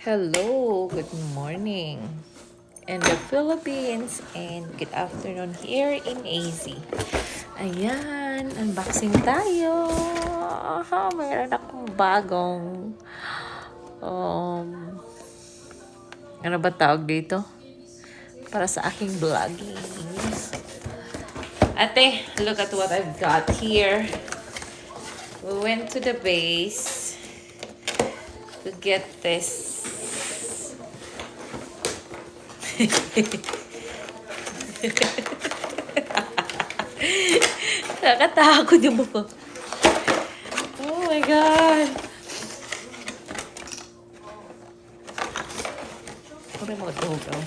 Hello, good morning in the Philippines and good afternoon here in AZ. Ayan, unboxing tayo. Mayroon akong bagong ano ba tawag dito? Para sa aking vlogging. Ate, look at what I've got here. We went to the base to get this. Nakatakot yung buko. Oh my God. Ano mga tugaw?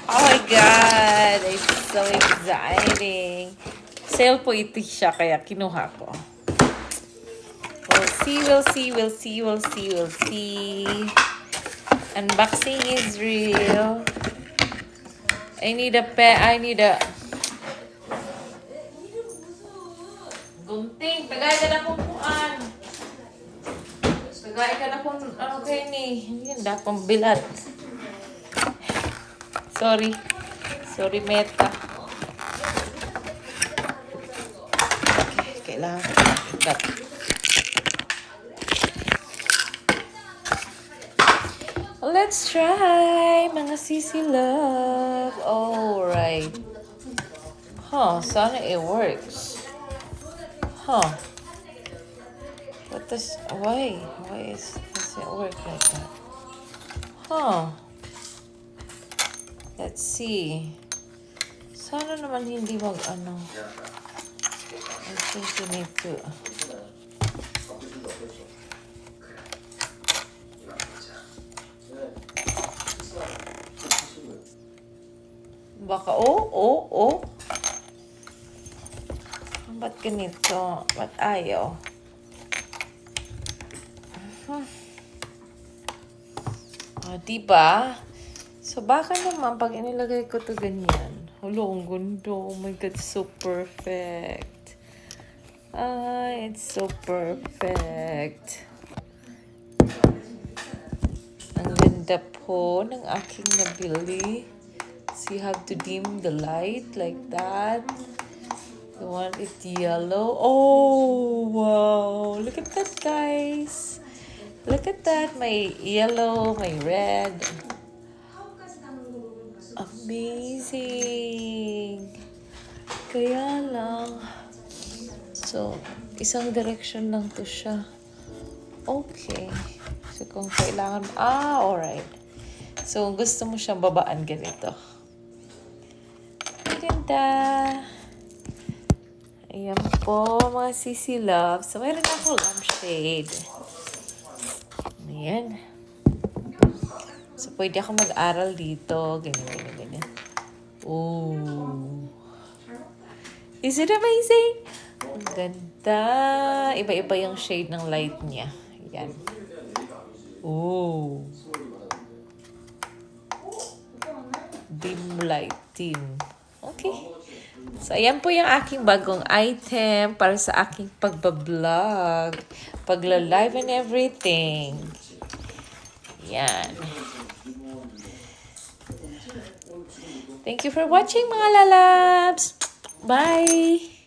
Oh my God. It's so exciting. Sale po ito siya kaya kinuha ko. We'll see. Unboxing is real. I need a gunting. Tagay ka na kung kuan. Tagay ka na kung ano kayo ni. Hindi na pang bilat. Sorry, Meta. Okay, kailangan ikat. Let's try, mga sisi love. Alright. Sana it works. Why does it work like that? Let's see. Sana naman hindi mag-ano. I think you need to. Baka, Ba't ganito? Ba't ayaw? Diba? So, baka naman pag inilagay ko to ganyan. Hello, ang ganda. Oh my God, so perfect. It's so perfect. Ang ganda po ng aking nabili. So, you have to dim the light like that. You want it yellow. Oh, wow. Look at that, guys. Look at that. May yellow, may red. Amazing. Kaya lang. So, isang direction lang to siya. Okay. So, kung kailangan... alright. So, gusto mo siyang babaan ganito. Ganda. Ayan po, mga sisi love. So, mayroon ako lampshade. Ayan. So, pwede ako mag-aral dito. Ganyan. Oh. Is it amazing? Ang ganda. Iba-iba yung shade ng light niya. Ayan. Oh. Dim lighting. Okay. So, ayan po yung aking bagong item para sa aking pagbablog, pagla-live and everything. Yan. Thank you for watching, mga lalabs. Bye!